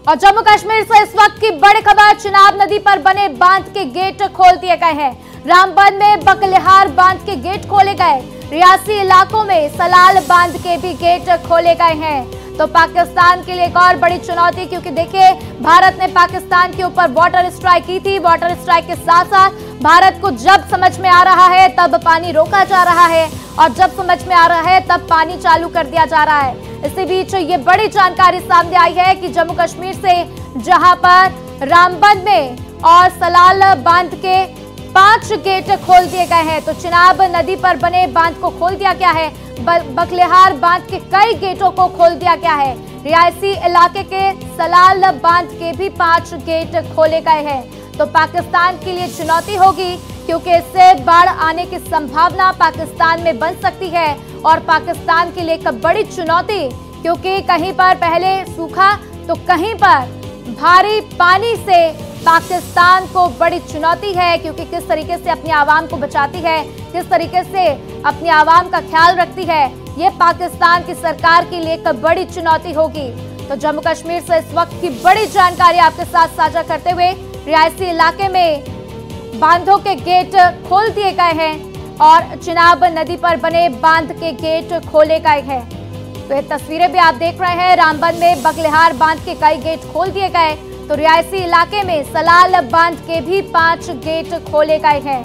और जम्मू कश्मीर से इस वक्त की बड़ी खबर, चिनाब नदी पर बने बांध के गेट खोल दिए गए हैं। रामबन में बकलिहार बांध के गेट खोले गए। रियासी इलाकों में सलाल बांध के भी गेट खोले गए हैं। तो पाकिस्तान के लिए एक और बड़ी चुनौती, क्योंकि देखिए भारत ने पाकिस्तान के ऊपर वाटर स्ट्राइक की थी। वाटर स्ट्राइक के साथ साथ भारत को जब समझ में आ रहा है तब पानी रोका जा रहा है, और जब समझ में आ रहा है तब पानी चालू कर दिया जा रहा है। इसी बीच ये बड़ी जानकारी सामने आई है कि जम्मू कश्मीर से जहां पर रामबन में और सलाल बांध के 5 गेट खोल दिए गए हैं, तो चिनाब नदी पर बने बांध को खोल दिया गया है। बकलिहार बांध के कई गेटों को खोल दिया गया है। रियासी इलाके के सलाल बांध के भी 5 गेट खोले गए हैं। तो पाकिस्तान के लिए चुनौती होगी, क्योंकि इससे बाढ़ आने की संभावना पाकिस्तान में बन सकती है। और पाकिस्तान के लिए एक बड़ी चुनौती, क्योंकि कहीं पर पहले सूखा तो कहीं पर भारी पानी से पाकिस्तान को बड़ी चुनौती है, क्योंकि किस तरीके से अपनी आवाम को बचाती है, किस तरीके से अपनी आवाम का ख्याल रखती है, ये पाकिस्तान की सरकार के लिए एक बड़ी चुनौती होगी। तो जम्मू कश्मीर से इस वक्त की बड़ी जानकारी आपके साथ साझा करते हुए, रियासी इलाके में बांधों के गेट खोल दिए गए हैं और चिनाब नदी पर बने बांध के गेट खोले गए हैं। तो ये तस्वीरें भी आप देख रहे हैं। रामबन में बकलिहार बांध के कई गेट खोल दिए गए, तो रियासी इलाके में सलाल बांध के भी 5 गेट खोले गए हैं।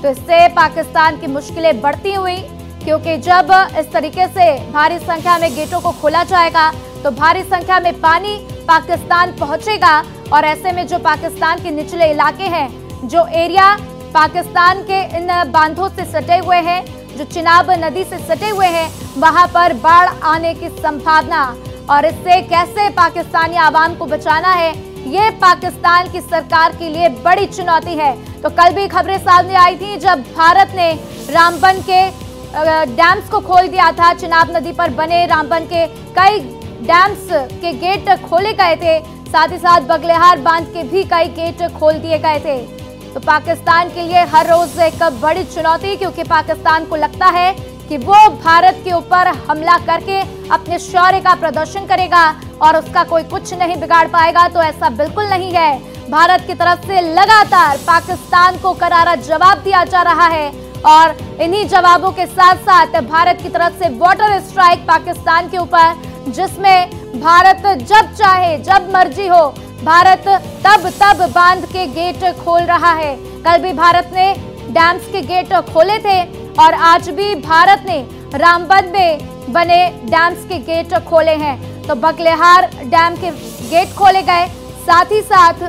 तो इससे पाकिस्तान की मुश्किलें बढ़ती हुई, क्योंकि जब इस तरीके से भारी संख्या में गेटों को खोला जाएगा तो भारी संख्या में पानी पाकिस्तान पहुंचेगा। और ऐसे में जो पाकिस्तान के निचले इलाके हैं, जो एरिया पाकिस्तान के इन बांधों से सटे हुए हैं, जो चिनाब नदी से सटे हुए हैं, वहां पर बाढ़ आने की संभावना, और इससे कैसे पाकिस्तानी आवाम को बचाना है, ये पाकिस्तान की सरकार के लिए बड़ी चुनौती है। तो कल भी खबरें सामने आई थी, जब भारत ने रामबन के डैम्स को खोल दिया था। चिनाब नदी पर बने रामबन के कई डैम्स के गेट खोले गए थे, साथ ही साथ बकलिहार बांध के भी कई गेट खोल दिए गए थे। तो पाकिस्तान के लिए हर रोज एक बड़ी चुनौती, क्योंकि पाकिस्तान को लगता है कि वो भारत के ऊपर हमला करके अपने शौर्य का प्रदर्शन करेगा और उसका कोई कुछ नहीं बिगाड़ पाएगा। तो ऐसा बिल्कुल नहीं है। भारत की तरफ से लगातार पाकिस्तान को करारा जवाब दिया जा रहा है, और इन्हीं जवाबों के साथ साथ भारत की तरफ से वाटर स्ट्राइक पाकिस्तान के ऊपर, जिसमें भारत जब चाहे जब मर्जी हो भारत तब बांध के गेट खोल रहा है। कल भी भारत ने डैम्स के गेट खोले थे, और आज भी भारत ने रामबन में बने डैम्स के गेट खोले हैं। तो बकलिहार डैम के गेट खोले गए, साथ ही साथ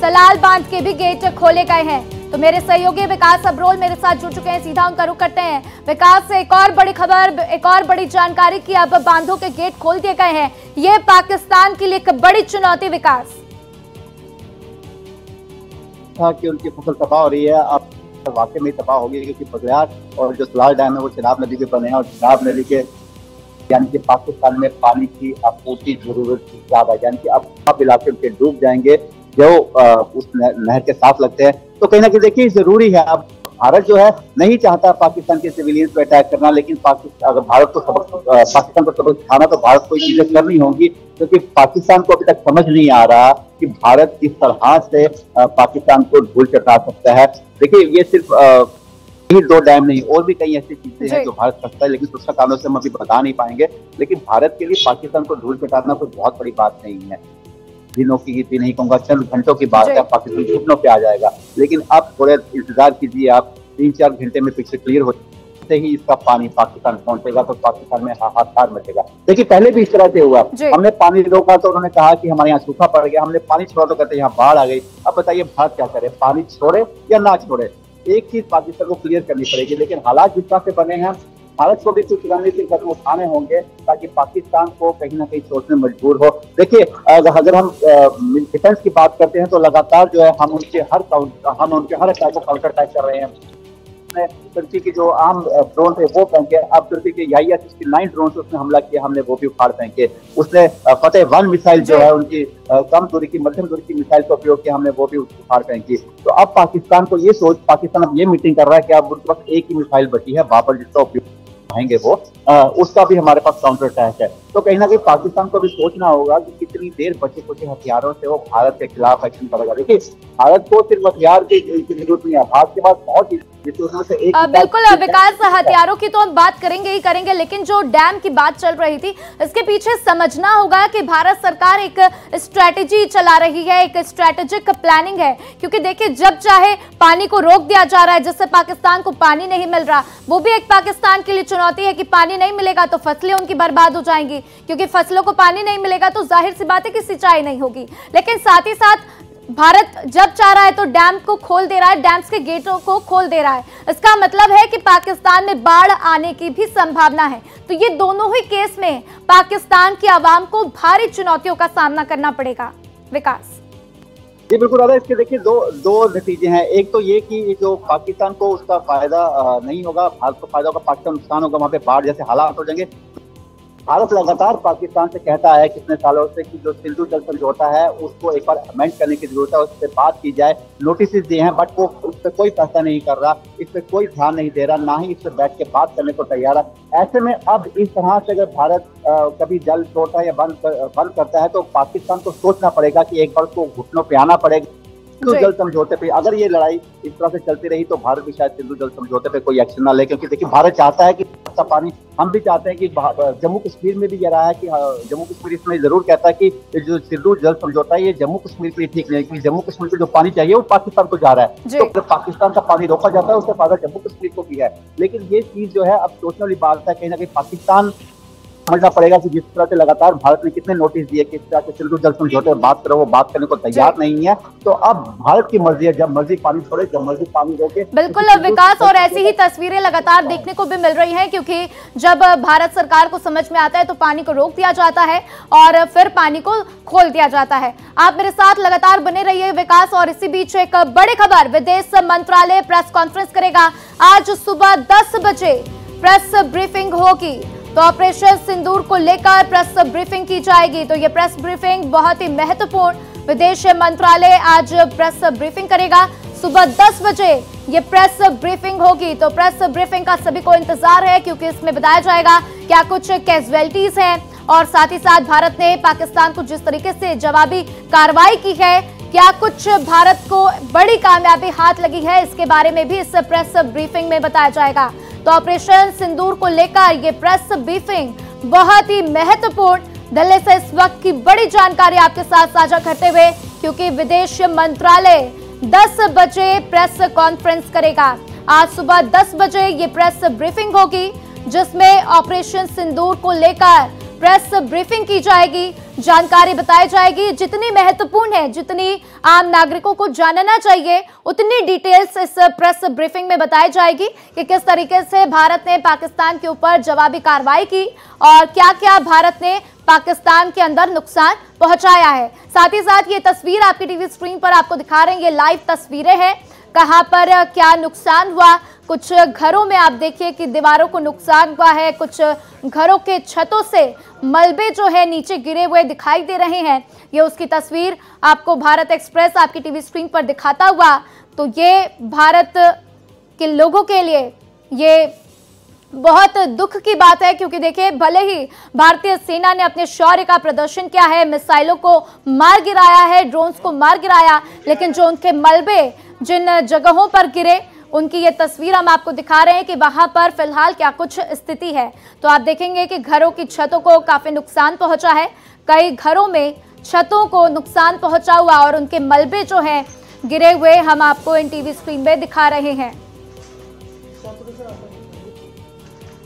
सलाल बांध के भी गेट खोले गए हैं। तो मेरे सहयोगी विकास अब्रोल मेरे साथ जुड़ चुके हैं, सीधा उनका रुख करते हैं। विकास, एक और बड़ी खबर, एक और बड़ी जानकारी कि अब बांधों के गेट खोल दिए गए हैं। ये पाकिस्तान के लिए एक बड़ी चुनौती। विकास, कि उनकी फसल तबाह हो रही है, अब वाकई में तबाह होगी, क्योंकि बकलिहार और जो सलाल डैम है वो चिनाब नदी के बने हैं, और चिनाब नदी के यानी कि पाकिस्तान में पानी की आपूर्ति जरूरत ज्यादा, यानी कि अब इलाके उनके डूब जाएंगे जो उस नहर के साथ लगते हैं। तो कहीं ना कहीं देखिए जरूरी है, अब भारत जो है नहीं चाहता पाकिस्तान के सिविलियंस पे अटैक करना, लेकिन अगर भारत को पाकिस्तान को सबक सिखाना तो भारत को ये चीजें करनी होंगी, क्योंकि पाकिस्तान को अभी तक समझ नहीं आ रहा कि भारत किस तरह से पाकिस्तान को धूल चटा सकता है। देखिए ये सिर्फ यही 2 डैम नहीं, और भी कई ऐसी चीजें हैं जो भारत करता है, लेकिन सुरक्षा कारणों से हम अभी बता नहीं पाएंगे। लेकिन भारत के लिए पाकिस्तान को धूल चटाना कोई बहुत बड़ी बात नहीं है, दिनों की नहीं कहूंगा, चंद घंटों की बात है, पाकिस्तान घुटनों पे आ जाएगा। लेकिन अब थोड़े इंतजार कीजिए, आप 3-4 घंटे में पिक्चर क्लियर होते ही इसका पानी पाकिस्तान पहुंचेगा, तो पाकिस्तान में हाहाकार मचेगा। देखिए पहले भी इस तरह से हुआ, हमने पानी रोका तो उन्होंने कहा कि हमारे यहाँ सूखा पड़ गया, हमने पानी छोड़ा तो कहते यहाँ बाढ़ आ गई। अब बताइए भारत क्या करे, पानी छोड़े या ना छोड़े? एक चीज पाकिस्तान को क्लियर करनी पड़ेगी। लेकिन हालात जिस तरह से बने हैं, भारत को भी कुछ रणनीतिक कदम उठाने होंगे ताकि पाकिस्तान को कहीं ना कहीं सोचने मजबूर हो। देखिए अगर हम डिफेंस की बात करते हैं तो लगातार जो है हम उनके हर अटैक को काउंटर अटैक कर रहे हैं। तुर्की की जो आम ड्रोन थे वो फेंके, अब तुर्की के YA-69 ड्रोन से उसने हमला किया, हमने वो भी उखाड़ फेंके। उसने फतेह-1 मिसाइल जो है उनकी कम दूरी की मध्यम दूरी की मिसाइल का उपयोग किया, हमने वो भी उखाड़ फेंकी। तो अब पाकिस्तान को ये पाकिस्तान अब ये मीटिंग कर रहा है कि अब उनके पास एक ही मिसाइल बची है, बाबर जिसका उपयोग कहेंगे वो, उसका भी हमारे पास काउंटर अटैक है। तो कहीं ना कहीं पाकिस्तान को भी सोचना होगा कि कितनी देर बचे कुछ हथियारों से वो भारत के खिलाफ एक्शन करेगा। देखिए, भारत को सिर्फ हथियार की जरूरत नहीं है, भारत के पास बहुत उसमें से एक बिल्कुल विकास, हथियारों की तो हम बात करेंगे ही करेंगे, लेकिन जो डैम की बात चल रही थी इसके पीछे समझना होगा कि भारत सरकार एक स्ट्रैटेजी चला रही है, एक स्ट्रैटेजिक प्लानिंग है। क्योंकि देखिए, जब चाहे पानी को रोक दिया जा रहा है, जिससे पाकिस्तान को पानी नहीं मिल रहा, वो भी एक पाकिस्तान के लिए चुनौती है कि पानी नहीं मिलेगा तो फसलें उनकी बर्बाद हो जाएंगी, क्योंकि फसलों को पानी नहीं मिलेगा तो जाहिर सी बात है कि सिंचाई नहीं होगी। लेकिन साथ ही साथ भारत जब चाह रहा है तो डैम को खोल दे रहा है, डैम्स के गेटों को खोल दे रहा है। इसका मतलब है कि पाकिस्तान में बाढ़ आने की भी संभावना है। तो ये दोनों ही केस में पाकिस्तान की आवाम को भारी चुनौतियों का सामना करना पड़ेगा। विकास जी बिल्कुल दादा, इसके देखिए दो नतीजे हैं। एक तो ये कि जो पाकिस्तान को उसका फायदा नहीं होगा, भारत को फायदा होगा, पाकिस्तान नुकसान होगा, वहाँ पे बाढ़ जैसे हालात हो जाएंगे। भारत लगातार पाकिस्तान से कहता है कितने सालों से कि जो सिंधु जल समझौता है उसको एक बार अमेंड करने की जरूरत है, उस पर बात की जाए। नोटिस दिए हैं बट वो उस पर कोई फैसला नहीं कर रहा, इस पर कोई ध्यान नहीं दे रहा, ना ही इस पर बैठ के बात करने को तैयार है। ऐसे में अब इस तरह से अगर भारत कभी जल छोड़ता है या बंद करता है तो पाकिस्तान को सोचना पड़ेगा कि एक बार उसको घुटनों पे आना पड़ेगा। सिंधु जल समझौते पे अगर ये लड़ाई इस तरह से चलती रही तो भारत भी शायद सिंधु जल समझौते पे कोई एक्शन ना ले, क्योंकि देखिए भारत चाहता है कि पानी, हम भी चाहते हैं कि जम्मू कश्मीर में भी ये रहा है कि जम्मू कश्मीर इसमें जरूर कहता है कि जो सिंधु जल समझौता है ये जम्मू कश्मीर के लिए ठीक नहीं है, क्योंकि जम्मू कश्मीर को जो पानी चाहिए वो पाकिस्तान को जा रहा है। तो जब पाकिस्तान का पानी रोका जाता है उससे फायदा जम्मू कश्मीर को भी है। लेकिन ये चीज जो है अब सोचने वाली बात है, कहीं ना कहीं पाकिस्तान समझना पड़ेगा कि जिस तरह से लगातार भारत ने कितने नोटिस दिए कि इस तरह से सिंधु जल समझौते बात करो, वो बात करने को तैयार नहीं है। तो अब भारत की मर्जी है, जब मर्जी पानी छोड़े, जब मर्जी पानी रोके। बिल्कुल विकास, और ऐसी ही तस्वीरें लगातार देखने को भी मिल रही हैं, क्योंकि जब भारत सरकार को समझ में आता है तो पानी को रोक दिया जाता है और फिर पानी को खोल दिया जाता है। आप मेरे साथ लगातार बने रहिए विकास। और इसी बीच एक बड़ी खबर, विदेश मंत्रालय प्रेस कॉन्फ्रेंस करेगा। आज सुबह 10 बजे प्रेस ब्रीफिंग होगी, तो ऑपरेशन सिंदूर को लेकर प्रेस ब्रीफिंग की जाएगी। तो ये प्रेस ब्रीफिंग बहुत ही महत्वपूर्ण, विदेश मंत्रालय आज प्रेस ब्रीफिंग करेगा। सुबह 10 बजे ये प्रेस ब्रीफिंग होगी। तो प्रेस ब्रीफिंग का सभी को इंतजार है, क्योंकि इसमें बताया जाएगा क्या कुछ कैजुअलिटीज हैं और साथ ही साथ भारत ने पाकिस्तान को जिस तरीके से जवाबी कार्रवाई की है, क्या कुछ भारत को बड़ी कामयाबी हाथ लगी है, इसके बारे में भी इस प्रेस ब्रीफिंग में बताया जाएगा। तो ऑपरेशन सिंदूर को लेकर ये प्रेस ब्रीफिंग बहुत ही महत्वपूर्ण, दिल्ली से इस वक्त की बड़ी जानकारी आपके साथ साझा करते हुए, क्योंकि विदेश मंत्रालय 10 बजे प्रेस कॉन्फ्रेंस करेगा। आज सुबह 10 बजे ये प्रेस ब्रीफिंग होगी, जिसमें ऑपरेशन सिंदूर को लेकर प्रेस ब्रीफिंग की जाएगी, जानकारी बताई जाएगी, जितनी महत्वपूर्ण है, जितनी आम नागरिकों को जानना चाहिए, उतनी डिटेल्स इस प्रेस ब्रीफिंग में बताई जाएगी कि किस तरीके से भारत ने पाकिस्तान के ऊपर जवाबी कार्रवाई की और क्या क्या भारत ने पाकिस्तान के अंदर नुकसान पहुंचाया है। साथ ही साथ ये तस्वीर आपकी टीवी स्क्रीन पर आपको दिखा रहे हैं, ये लाइव तस्वीरें हैं, कहां पर क्या नुकसान हुआ। कुछ घरों में आप देखिए कि दीवारों को नुकसान हुआ है, कुछ घरों के छतों से मलबे जो है नीचे गिरे हुए दिखाई दे रहे हैं। ये उसकी तस्वीर आपको भारत एक्सप्रेस आपकी टीवी स्क्रीन पर दिखाता हुआ। तो ये भारत के लोगों के लिए ये बहुत दुख की बात है, क्योंकि देखिए भले ही भारतीय सेना ने अपने शौर्य का प्रदर्शन किया है, मिसाइलों को मार गिराया है, ड्रोन्स को मार गिराया, लेकिन जो उनके मलबे जिन जगहों पर गिरे उनकी ये तस्वीर हम आपको दिखा रहे हैं कि वहां पर फिलहाल क्या कुछ स्थिति है। तो आप देखेंगे कि घरों की छतों को काफी नुकसान पहुंचा है, कई घरों में छतों को नुकसान पहुंचा हुआ और उनके मलबे जो हैं गिरे हुए हम आपको इन टीवी स्क्रीन में दिखा रहे हैं।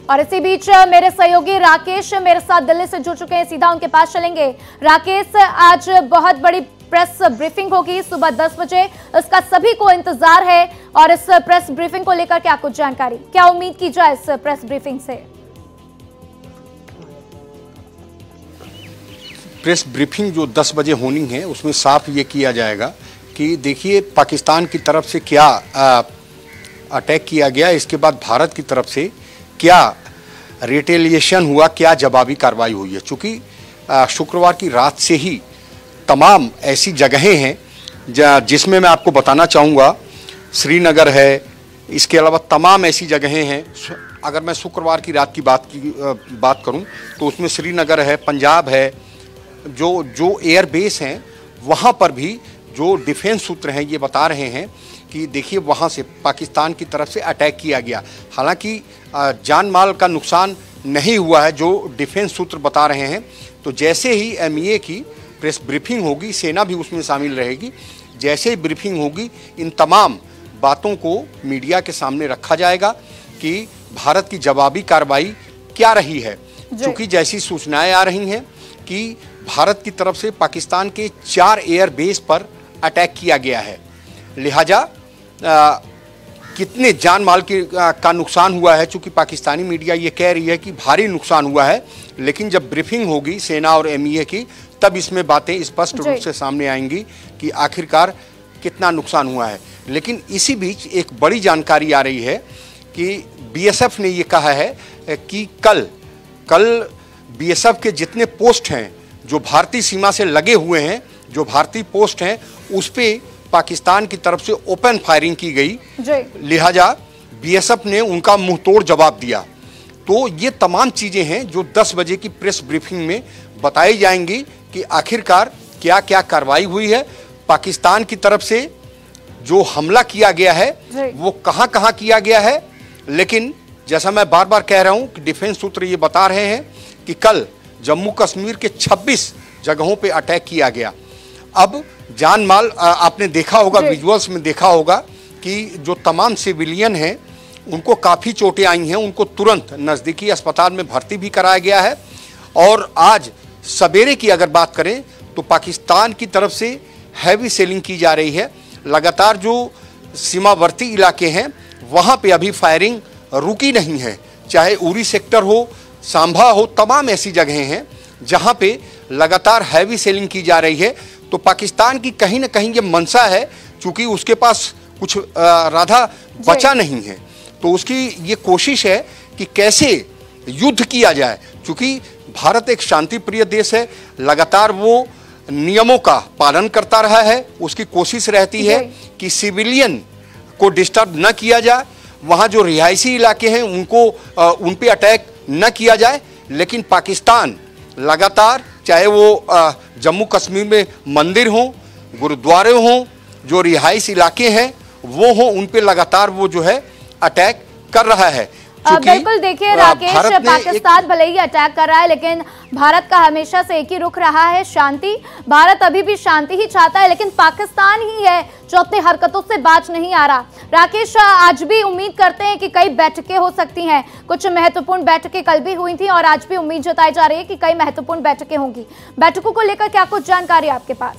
और इसी बीच मेरे सहयोगी राकेश मेरे साथ दिल्ली से जुड़ चुके हैं, सीधा उनके पास चलेंगे। राकेश, आज बहुत बड़ी प्रेस ब्रीफिंग होगी सुबह 10 बजे, इसका सभी को इंतजार है, और इस प्रेस ब्रीफिंग को लेकर क्या कुछ जानकारी, क्या उम्मीद की जाए इस प्रेस ब्रीफिंग से? प्रेस ब्रीफिंग जो 10 बजे होनी है उसमें साफ ये किया जाएगा कि देखिए पाकिस्तान की तरफ से क्या अटैक किया गया, इसके बाद भारत की तरफ से क्या रिटेलिएशन हुआ, क्या जवाबी कार्रवाई हुई है। चूँकि शुक्रवार की रात से ही तमाम ऐसी जगहें हैं जिसमें मैं आपको बताना चाहूँगा, श्रीनगर है, इसके अलावा तमाम ऐसी जगहें हैं, अगर मैं शुक्रवार की रात की बात करूं तो उसमें श्रीनगर है, पंजाब है, जो एयरबेस हैं वहां पर भी जो डिफेंस सूत्र हैं ये बता रहे हैं कि देखिए वहां से पाकिस्तान की तरफ से अटैक किया गया। हालांकि जान माल का नुकसान नहीं हुआ है जो डिफेंस सूत्र बता रहे हैं। तो जैसे ही एमईए की प्रेस ब्रीफिंग होगी, सेना भी उसमें शामिल रहेगी, जैसे ही ब्रीफिंग होगी इन तमाम बातों को मीडिया के सामने रखा जाएगा कि भारत की जवाबी कार्रवाई क्या रही है। क्योंकि जैसी सूचनाएं आ रही हैं कि भारत की तरफ से पाकिस्तान के 4 एयरबेस पर अटैक किया गया है, लिहाजा कितने जान माल का नुकसान हुआ है, चूंकि पाकिस्तानी मीडिया ये कह रही है कि भारी नुकसान हुआ है, लेकिन जब ब्रीफिंग होगी सेना और एमईए की तब इसमें बातें स्पष्ट रूप से सामने आएंगी कि आखिरकार कितना नुकसान हुआ है। लेकिन इसी बीच एक बड़ी जानकारी आ रही है कि बीएसएफ ने ये कहा है कि कल बीएसएफ के जितने पोस्ट हैं जो भारतीय सीमा से लगे हुए हैं, जो भारतीय पोस्ट हैं उस पे पाकिस्तान की तरफ से ओपन फायरिंग की गई, लिहाजा बीएसएफ ने उनका मुंह तोड़ जवाब दिया। तो ये तमाम चीजें हैं जो 10 बजे की प्रेस ब्रीफिंग में बताई जाएंगी कि आखिरकार क्या क्या कार्रवाई हुई है, पाकिस्तान की तरफ से जो हमला किया गया है वो कहां कहां किया गया है। लेकिन जैसा मैं बार बार कह रहा हूं कि डिफेंस सूत्र ये बता रहे हैं कि कल जम्मू कश्मीर के 26 जगहों पे अटैक किया गया। अब जान माल आपने देखा होगा, विजुअल्स में देखा होगा कि जो तमाम सिविलियन हैं उनको काफ़ी चोटें आई हैं, उनको तुरंत नज़दीकी अस्पताल में भर्ती भी कराया गया है। और आज सवेरे की अगर बात करें तो पाकिस्तान की तरफ से हैवी सेलिंग की जा रही है। लगातार जो सीमावर्ती इलाके हैं वहाँ पे अभी फायरिंग रुकी नहीं है, चाहे उरी सेक्टर हो, सांभा हो, तमाम ऐसी जगहें हैं जहाँ पे लगातार हैवी सेलिंग की जा रही है। तो पाकिस्तान की कहीं ना कहीं ये मंशा है, चूँकि उसके पास कुछ राधा बचा नहीं है, तो उसकी ये कोशिश है कि कैसे युद्ध किया जाए। क्योंकि भारत एक शांति प्रिय देश है, लगातार वो नियमों का पालन करता रहा है, उसकी कोशिश रहती है कि सिविलियन को डिस्टर्ब न किया जाए, वहाँ जो रिहायशी इलाके हैं उन पे अटैक न किया जाए। लेकिन पाकिस्तान लगातार, चाहे वो जम्मू कश्मीर में मंदिर हों, गुरुद्वारे हों, जो रिहायशी इलाके हैं वो हों, उन पे लगातार वो जो है अटैक कर रहा है। बिल्कुल, देखिए राकेश, पाकिस्तान भले ही अटैक कर रहा है लेकिन भारत का हमेशा से एक ही रुख रहा है, शांति। भारत अभी भी शांति ही चाहता है, लेकिन पाकिस्तान ही है जो अपनी हरकतों से बाज नहीं आ रहा। राकेश, आज भी उम्मीद करते हैं कि कई बैठकें हो सकती हैं, कुछ महत्वपूर्ण बैठकें कल भी हुई थी और आज भी उम्मीद जताई जा रही है कि कई महत्वपूर्ण बैठकें होंगी। बैठकों को लेकर क्या कुछ जानकारी आपके पास?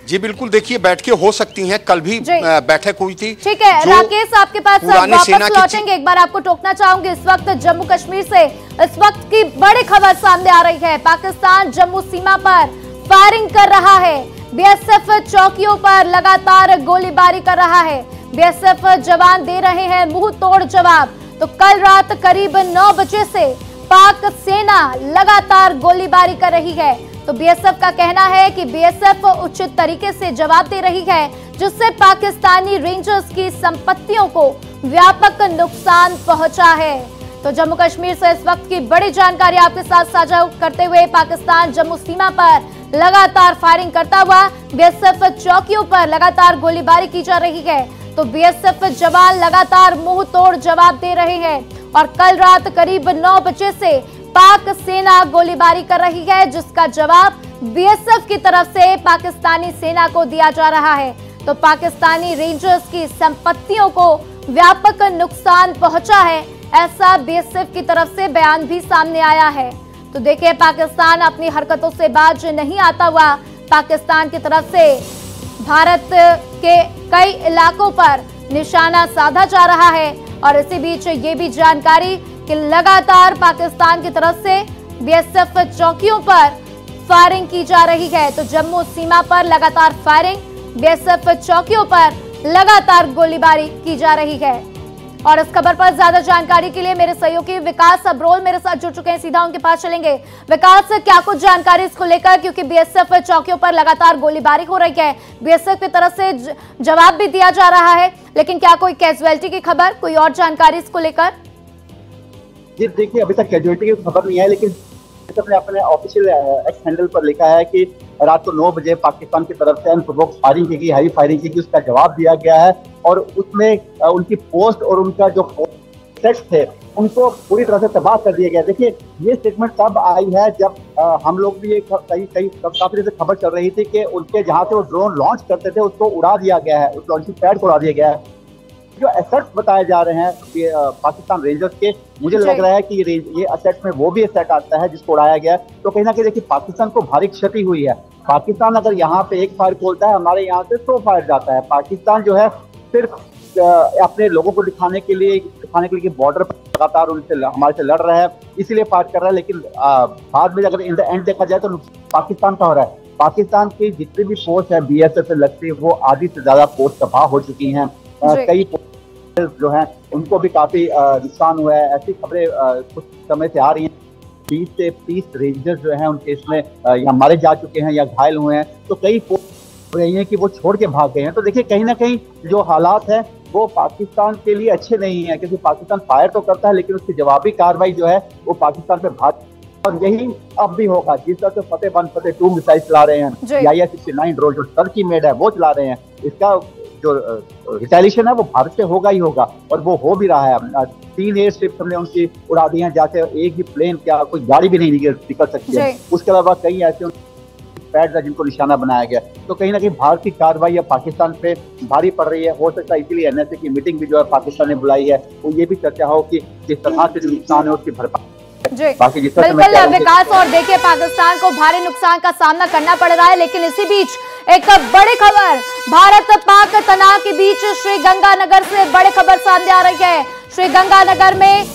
जी बिल्कुल, देखिए बैठकें हो सकती हैं, कल भी बैठक हुई थी। ठीक है राकेश, आपके पास वापस लौटेंगे, एक बार आपको टोकना चाहूंगी। इस वक्त जम्मू कश्मीर से इस वक्त की बड़ी खबर सामने आ रही है। पाकिस्तान जम्मू सीमा पर फायरिंग कर रहा है, बीएसएफ चौकियों पर लगातार गोलीबारी कर रहा है, बीएसएफ जवान दे रहे हैं मुंह तोड़ जवाब। तो कल रात करीब 9 बजे से पाक सेना लगातार गोलीबारी कर रही है। तो बीएसएफ का कहना है कि बीएसएफ उचित तरीके से जवाब दे रही है, जिससे पाकिस्तानी रेंजर्स की संपत्तियों को व्यापक नुकसान पहुंचा है। तो जम्मू कश्मीर से इस वक्त की बड़ी जानकारी आपके साथ साझा करते हुए, पाकिस्तान जम्मू सीमा पर लगातार फायरिंग करता हुआ बीएसएफ चौकियों पर लगातार गोलीबारी की जा रही है। तो बीएसएफ जवान लगातार मुंह तोड़ जवाब दे रहे हैं और कल रात करीब 9 बजे से पाक सेना गोलीबारी कर रही है, जिसका जवाब बीएसएफ की तरफ से पाकिस्तानी सेना को दिया जा रहा है। तो पाकिस्तानी रेंजर्स की संपत्तियों को व्यापक नुकसान पहुंचा है, ऐसा बीएसएफ की तरफ से बयान भी सामने आया है। तो देखिए, पाकिस्तान अपनी हरकतों से बाज नहीं आता हुआ पाकिस्तान की तरफ से भारत के कई इलाकों पर निशाना साधा जा रहा है। और इसी बीच ये भी जानकारी कि लगातार पाकिस्तान की तरफ से बीएसएफ चौकियों पर फायरिंग की जा रही है। तो जम्मू सीमा पर लगातार फायरिंग, बीएसएफ चौकियों पर लगातार गोलीबारी की जा रही है। और इस खबर पर ज्यादा जानकारी के लिए मेरे सहयोगी विकास अब्रोल मेरे साथ जुड़ चुके हैं, सीधा उनके पास चलेंगे। विकास, क्या कुछ जानकारी इसको लेकर, क्योंकि बीएसएफ चौकियों पर लगातार गोलीबारी हो रही है, बीएसएफ की तरफ से जवाब भी दिया जा रहा है, लेकिन क्या कोई कैजुअलिटी की खबर, कोई और जानकारी इसको लेकर? जी देखिए, अभी तक कैजुअलिटी की खबर नहीं है, लेकिन ने अपने ऑफिशियल एक्स हैंडल पर लिखा है कि रात को 9 बजे पाकिस्तान की तरफ से अनप्रोवोक्ड फायरिंग की गई, हाई फायरिंग की गई, उसका जवाब दिया गया है और उसमें उनकी पोस्ट और उनका जो सेट्स थे उनको पूरी तरह से तबाह कर दिया गया। देखिए, ये स्टेटमेंट तब आई है जब हम लोग भी काफी देर से खबर चल रही थी कि उनके जहां से वो ड्रोन लॉन्च करते थे उसको उड़ा दिया गया है, उस लॉन्चिंग पैड को उड़ा दिया गया है। जो एसेट्स बताए जा रहे हैं पाकिस्तान रेंजर्स के, मुझे लग रहा है कि ये एसेट्स में वो भी एसेट आता है जिसको उड़ाया गया है। तो कहीं ना कहीं देखिए, पाकिस्तान को भारी क्षति हुई है। पाकिस्तान अगर यहाँ पे एक फायर खोलता है, हमारे यहाँ से 100 फायर जाता है। पाकिस्तान जो है सिर्फ अपने लोगों को दिखाने के लिए बॉर्डर पर लगातार उनसे हमारे से लड़ रहा है, इसीलिए फायर कर रहा है। लेकिन बाद में अगर इन द एंड देखा जाए तो पाकिस्तान का हो रहा है। पाकिस्तान की जितनी भी फोर्स है बीएसएफ से लगती है, वो आधी से ज्यादा फोर्स तबाह हो चुकी हैं। कई जो है उनको भी काफी नुकसान हुआ है। ऐसी खबरें कुछ समय से आ रही हैं, 20 से 30 रेंजर्स जो हैं उनके इसमें या मारे जा चुके हैं या घायल हुए हैं। तो कई हो रही है कि वो छोड़ के भाग गए हैं। तो देखिए, कहीं ना कहीं जो हालात है वो पाकिस्तान के लिए अच्छे नहीं है, क्योंकि पाकिस्तान फायर तो करता है लेकिन उसकी जवाबी कार्रवाई जो है वो पाकिस्तान पे भाग, और यही अब भी होगा। जिस तरह से फतेह 1 फतेह 2 मिसाइल चला रहे हैं, IS-69 ड्रोन जो टर्की मेड है वो चला रहे हैं, इसका जो रिटेलिएशन है वो भारत से होगा ही होगा, और वो हो भी रहा है। 3 एयर स्ट्रिप्स हमने उनकी उड़ा दी हैं, जैसे एक भी प्लेन क्या कोई गाड़ी भी नहीं निकल सकती है। उसके अलावा कई ऐसे पैड्स है जिनको निशाना बनाया गया। तो कहीं ना कहीं भारत की कार्रवाई अब पाकिस्तान पे भारी पड़ रही है। हो सकता है इसीलिए NSA की मीटिंग भी जो है पाकिस्तान ने बुलाई है, वो ये भी चर्चा हो कि जिस तरह से जो नुकसान है उसकी भरपाई। बाकी बिल्कुल विकास, और देखिए पाकिस्तान को भारी नुकसान का सामना करना पड़ रहा है, लेकिन इसी बीच एक बड़ी खबर भारत पाक तनाव के बीच श्रीगंगानगर से बड़ी खबर सामने आ रही है। श्रीगंगानगर में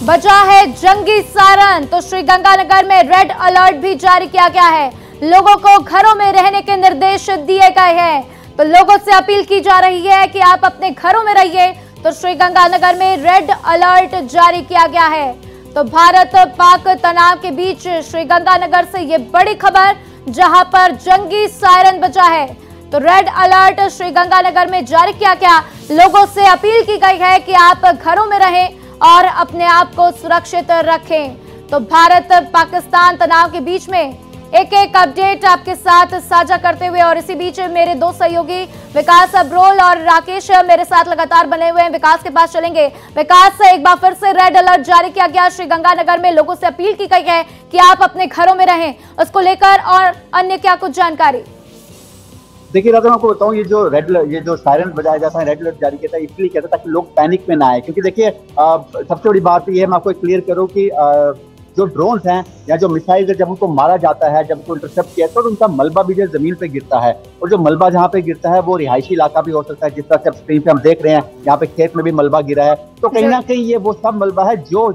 बजा है जंगी सायरन, तो श्रीगंगानगर में रेड अलर्ट भी जारी किया गया है। लोगों को घरों में रहने के निर्देश दिए गए हैं, तो लोगों से अपील की जा रही है कि आप अपने घरों में रहिए। तो श्रीगंगानगर में रेड अलर्ट जारी किया गया है। तो भारत पाक तनाव के बीच श्रीगंगानगर से ये बड़ी खबर, जहां पर जंगी सायरन बजा है। तो रेड अलर्ट श्रीगंगानगर में जारी किया गया। लोगों से अपील की गई है कि आप घरों में रहें और अपने आप को सुरक्षित रखें। तो भारत पाकिस्तान तनाव के बीच में एक एक अपडेट आपके साथ साझा करते हुए, और इसी बीच मेरे 2 सहयोगी विकास अब्रोल और राकेश मेरे साथ लगातार बने हुए हैं। विकास के पास चलेंगे। विकास, एक बार फिर से रेड अलर्ट जारी किया गया श्रीगंगानगर में, लोगों से अपील की गई है कि आप अपने घरों में रहें, उसको लेकर और अन्य क्या कुछ जानकारी? देखिए राधा, मैं आपको बताऊं, ये जो सायरन बजाया जाता है, रेड अलर्ट जारी किया था, इसलिए कहता था ताकि लोग पैनिक में ना आए। क्योंकि देखिए, सबसे बड़ी बात ये है, मैं आपको क्लियर करूं कि जो ड्रोन्स हैं या जो मिसाइल है, जब उनको मारा जाता है, जब उनको इंटरसेप्ट किया तो उनका मलबा भी जो जमीन पे गिरता है, और जो मलबा जहाँ पे गिरता है वो रिहायशी इलाका भी हो सकता है। जिस तरह से स्क्रीन पे हम देख रहे हैं, यहाँ पे खेत में भी मलबा गिरा है। तो कहीं ना कहीं ये वो सब मलबा है जो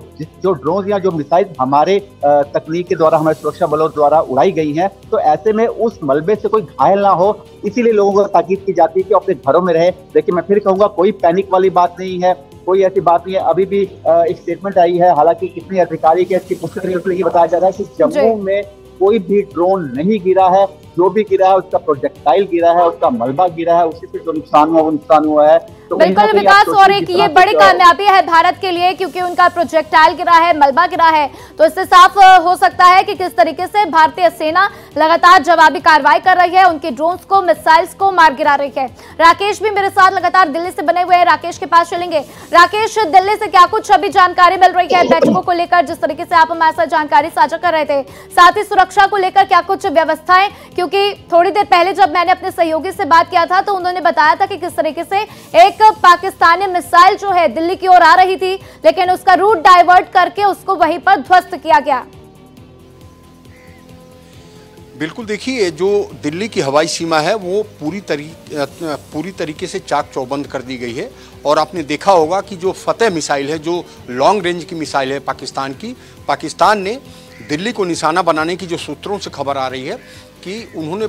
ड्रोन या जो मिसाइल हमारे तकनीक के द्वारा, हमारे सुरक्षा बलों द्वारा उड़ाई गई है। तो ऐसे में उस मलबे से कोई घायल ना हो, इसीलिए लोगों को ताकीद की जाती है कि अपने घरों में रहे। देखिए, मैं फिर कहूंगा, कोई पैनिक वाली बात नहीं है, कोई ऐसी बात नहीं है। अभी भी एक स्टेटमेंट आई है, हालांकि कितनी अधिकारी के इसकी पुष्टि नहीं, उसमें ये बताया जा रहा है कि जम्मू में कोई भी ड्रोन नहीं गिरा है। जो भी गिरा है उसका प्रोजेक्टाइल गिरा है, उसका मलबा गिरा है, उसी से जो नुकसान हुआ वो नुकसान हुआ है। तो बिल्कुल विकास, और एक ये बड़ी कामयाबी है भारत के लिए, क्योंकि उनका प्रोजेक्टाइल गिरा है, मलबा गिरा है। तो इससे साफ हो सकता है कि किस तरीके से भारतीय सेना लगातार जवाबी कार्रवाई कर रही है, उनके ड्रोन्स को, मिसाइल्स को मार गिरा रही है। राकेश भी मेरे साथ लगातार दिल्ली से बने हुए हैं, राकेश के पास चलेंगे। राकेश, दिल्ली से क्या कुछ अभी जानकारी मिल रही है बैठकों को लेकर, जिस तरीके से आप हमारे साथ जानकारी साझा कर रहे थे, साथ ही सुरक्षा को लेकर क्या कुछ व्यवस्थाएं? क्योंकि थोड़ी देर पहले जब मैंने अपने सहयोगी से बात किया था तो उन्होंने बताया था कि किस तरीके से एक पाकिस्तानी मिसाइल जो है दिल्ली की ओर आ रही थी, लेकिन उसका रूट डाइवर्ट करके उसको वहीं पर ध्वस्त किया गया। बिल्कुल, देखिए, जो दिल्ली की हवाई सीमा है वो पूरी तरीके से चाक चौबंद कर दी गई है। और आपने देखा होगा कि जो फतेह मिसाइल है, जो लॉन्ग रेंज की मिसाइल है पाकिस्तान की, पाकिस्तान ने दिल्ली को निशाना बनाने की जो सूत्रों से खबर आ रही है कि उन्होंने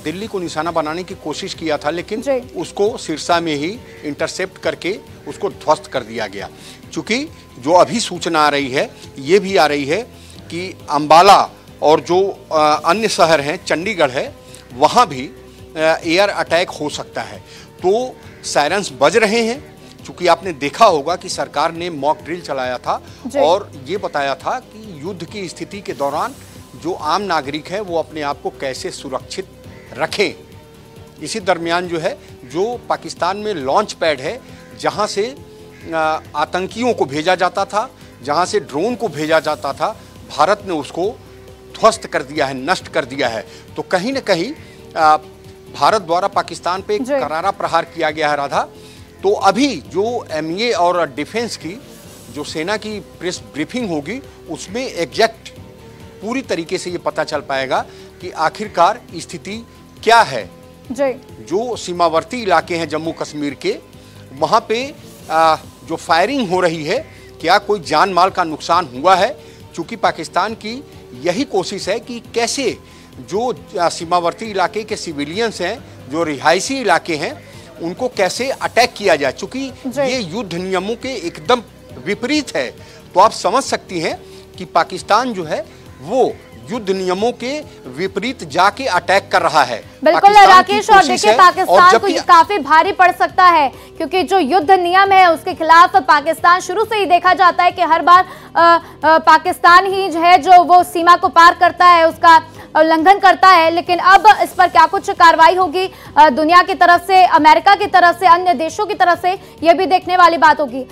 दिल्ली को निशाना बनाने की कोशिश किया था, लेकिन उसको सिरसा में ही इंटरसेप्ट करके उसको ध्वस्त कर दिया गया। चूंकि जो अभी सूचना आ रही है, ये भी आ रही है कि अंबाला और जो अन्य शहर हैं, चंडीगढ़ है, वहाँ भी एयर अटैक हो सकता है। तो सायरन्स बज रहे हैं। चूंकि आपने देखा होगा कि सरकार ने मॉक ड्रिल चलाया था और ये बताया था कि युद्ध की स्थिति के दौरान जो आम नागरिक है वो अपने आप को कैसे सुरक्षित रखें। इसी दरमियान जो है, जो पाकिस्तान में लॉन्च पैड है, जहां से आतंकियों को भेजा जाता था, जहां से ड्रोन को भेजा जाता था, भारत ने उसको ध्वस्त कर दिया है, नष्ट कर दिया है। तो कहीं न कहीं भारत द्वारा पाकिस्तान पे करारा प्रहार किया गया है। राधा, तो अभी जो एमईए और डिफेंस की जो सेना की प्रेस ब्रीफिंग होगी, उसमें एग्जैक्ट पूरी तरीके से ये पता चल पाएगा कि आखिरकार स्थिति क्या है। जो सीमावर्ती इलाके हैं जम्मू कश्मीर के, वहाँ पे जो फायरिंग हो रही है, क्या कोई जान माल का नुकसान हुआ है? चूंकि पाकिस्तान की यही कोशिश है कि कैसे जो सीमावर्ती इलाके के सिविलियंस हैं, जो रिहायशी इलाके हैं, उनको कैसे अटैक किया जाए। चूंकि ये युद्ध नियमों के एकदम विपरीत है, तो आप समझ सकती हैं कि पाकिस्तान जो है वो युद्ध नियमों के विपरीत जाके अटैक कर रहा है। बिल्कुल राकेश, और देखिए पाकिस्तान को ये काफी भारी पड़ सकता है, क्योंकि जो युद्ध नियम है उसके खिलाफ पाकिस्तान शुरू से ही देखा जाता है कि हर बार पाकिस्तान ही जो है जो वो सीमा को पार करता है, उसका उल्लंघन करता है। लेकिन अब इस पर क्या कुछ कार्रवाई होगी दुनिया की तरफ से, अमेरिका की तरफ से, अन्य देशों की तरफ से, यह भी देखने वाली बात होगी।